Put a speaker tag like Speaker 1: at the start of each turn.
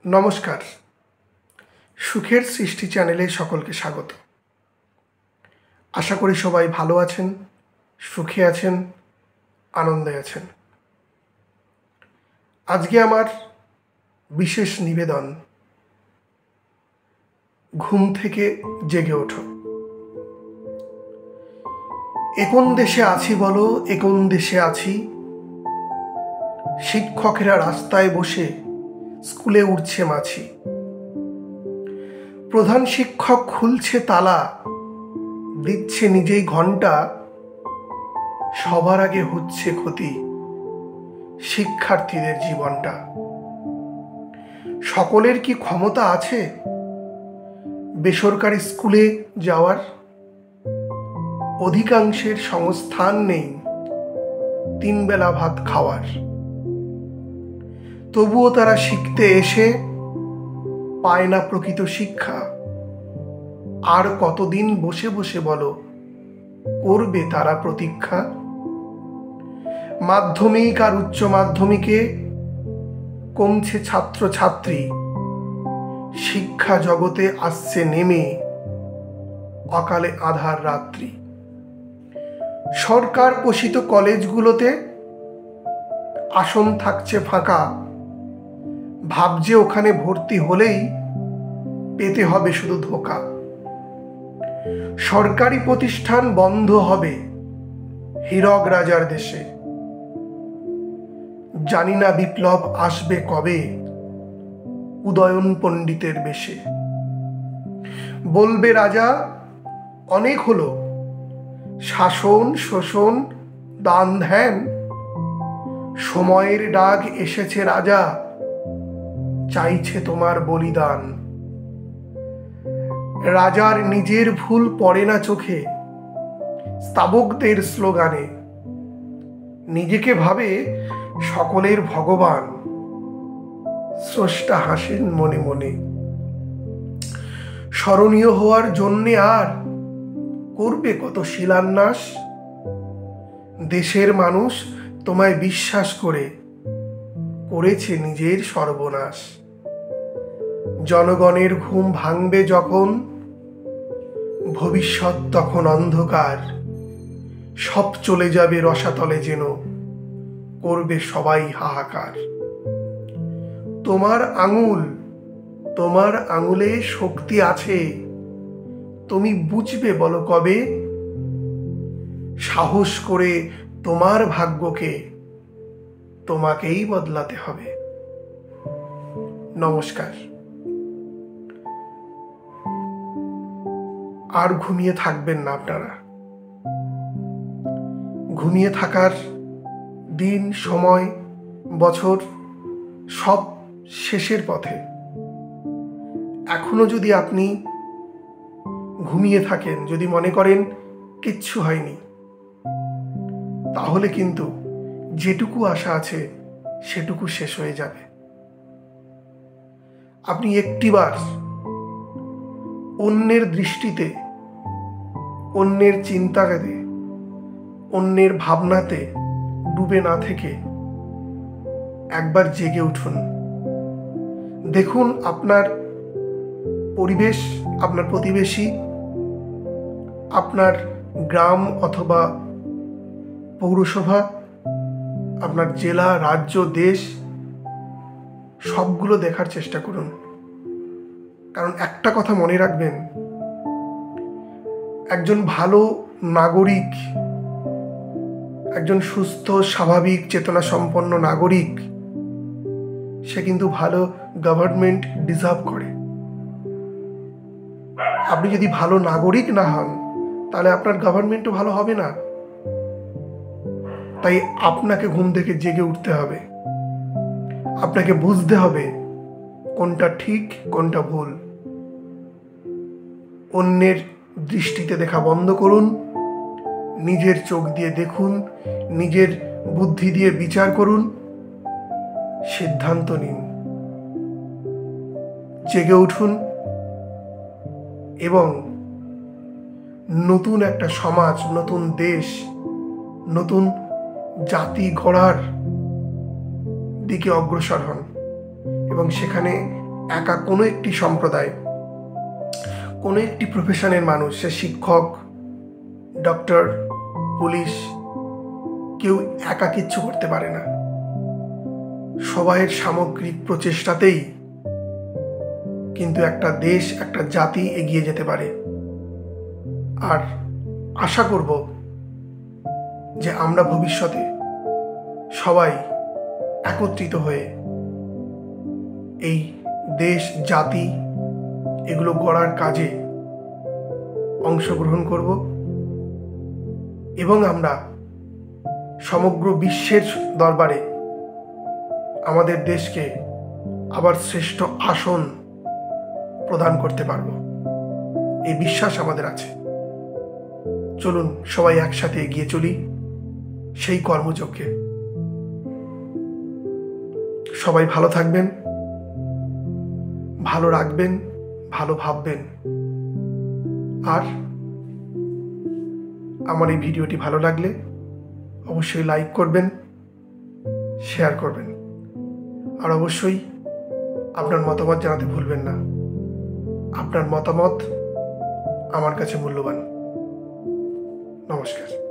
Speaker 1: নমস্কার। সুখের সৃষ্টি চ্যানেলে সকলকে স্বাগত। আশা করি সবাই ভালো আছেন, সুখে আছেন, আনন্দে আছেন। আজকে আমার বিশেষ নিবেদন, ঘুম থেকে জেগে ওঠো। কোন দেশে আছি বলো, কোন দেশে আছি? শিক্ষকেরা রাস্তায় বসে স্কুলে উঠছে মাছি। প্রধান শিক্ষক খুলছে তালা, দিচ্ছে নিজেই ঘন্টা। সবার আগে হচ্ছে ক্ষতি শিক্ষার্থীদের জীবনটা। সকলের কি ক্ষমতা আছে বেসরকারি স্কুলে যাওয়ার? অধিকাংশের সংস্থান নেই 3 বেলা ভাত খাওয়ার। তবুও তারা শিখতে এসে পায় না প্রকৃত শিক্ষা। আর কতদিন বসে বসে বলো করবে তারা প্রতীক্ষা? মাধ্যমিক আর উচ্চ মাধ্যমিকে কমছে ছাত্র ছাত্রী। শিক্ষা জগতে আসছে নেমে অকালে আঁধার রাত্রি। সরকার পোষিত কলেজগুলোতে আসন থাকছে ফাঁকা। ভাবছে ওখানে ভর্তি হলেই পেতে হবে শুধু ধোঁকা। সরকারি প্রতিষ্ঠান বন্ধ হবে হীরক রাজার দেশে। জানি না বিপ্লব আসবে কবে উদয়ন পণ্ডিতের বেশে। বলবে রাজা অনেক হলো শাসন শোষণ দান ধ্যান। সময়ের ডাক এসেছে রাজা, চাইছে তোমার বলিদান। রাজার নিজের ভুল পড়ে না চোখে স্তাবকদের স্লোগানে। নিজেকে ভাবে সকলের ভগবান, স্রষ্টা হাসেন মনে মনে। স্মরণীয় হওয়ার জন্যে আর করবে কত শিলান্যাস। দেশের মানুষ তোমায় বিশ্বাস করে করেছে নিজের সর্বনাশ। জনগণের ঘুম ভাঙবে যখন, ভবিষ্যৎ তখন অন্ধকার। সব চলে যাবে রসাতলে যেন, করবে সবাই হাহাকার। তোমার আঙুলে শক্তি আছে, তুমি বুঝবে বলো কবে? সাহস করে তোমার ভাগ্যকে তোমাকেই বদলাতে হবে। নমস্কার। আর ঘুমিয়ে থাকবেন না আপনারা। ঘুমিয়ে থাকার দিন, সময়, বছর সব শেষের পথে। এখনো যদি আপনি ঘুমিয়ে থাকেন, যদি মনে করেন কিচ্ছু হয়নি, তাহলে কিন্তু যেটুকু আশা আছে সেটুকু শেষ হয়ে যাবে। আপনি একটিবার অন্যের দৃষ্টিতে, অন্যের চিন্তাতে, অন্যের ভাবনাতে ডুবে না থেকে একবার জেগে উঠুন। দেখুন আপনার পরিবেশ, আপনার প্রতিবেশী, আপনার গ্রাম অথবা পৌরসভা, আপনার জেলা, রাজ্য, দেশ সবগুলো দেখার চেষ্টা করুন। কারণ একটা কথা মনে রাখবেন, একজন ভালো নাগরিক, একজন সুস্থ স্বাভাবিক চেতনা সম্পন্ন নাগরিক, সে কিন্তু ভালো গভর্নমেন্ট ডিজার্ভ করে। আপনি যদি ভালো নাগরিক না হন তাহলে আপনার গভর্নমেন্টও ভালো হবে না। তাই আপনাকে ঘুম থেকে জেগে উঠতে হবে। আপনাকে বুঝতে হবে কোনটা ঠিক কোনটা ভুল। অন্যের দৃষ্টিতে দেখা বন্ধ করুন, নিজের চোখ দিয়ে দেখুন, নিজের বুদ্ধি দিয়ে বিচার করুন, সিদ্ধান্ত নিন, জেগে উঠুন এবং নতুন একটা সমাজ, নতুন দেশ, নতুন জাতি গড়ার দিকে অগ্রসর হন এবং সেখানে একা কোনো একটি সম্প্রদায়, কোনো একটি প্রফেশনের মানুষ, সে শিক্ষক, ডক্টর, পুলিশ, কেউ একা কিচ্ছু করতে পারে না। সবাইয়ের সামগ্রিক প্রচেষ্টাতেই কিন্তু একটা দেশ, একটা জাতি এগিয়ে যেতে পারে। আর আশা করব যে আমরা ভবিষ্যতে সবাই একত্রিত হয়ে এই দেশ, জাতি এগুলো গড়ার কাজে অংশগ্রহণ করব এবং আমরা সমগ্র বিশ্বের দরবারে আমাদের দেশকে আবার শ্রেষ্ঠ আসন প্রদান করতে পারব। এই বিশ্বাস আমাদের আছে। চলুন সবাই একসাথে এগিয়ে চলি সেই কর্মযজ্ঞে। সবাই ভালো থাকবেন, ভালো রাখবেন, ভালো ভাববেন। আর আমার এই ভিডিওটি ভালো লাগলে অবশ্যই লাইক করবেন, শেয়ার করবেন, আর অবশ্যই আপনার মতামত জানাতে ভুলবেন না। আপনার মতামত আমার কাছে মূল্যবান। নমস্কার।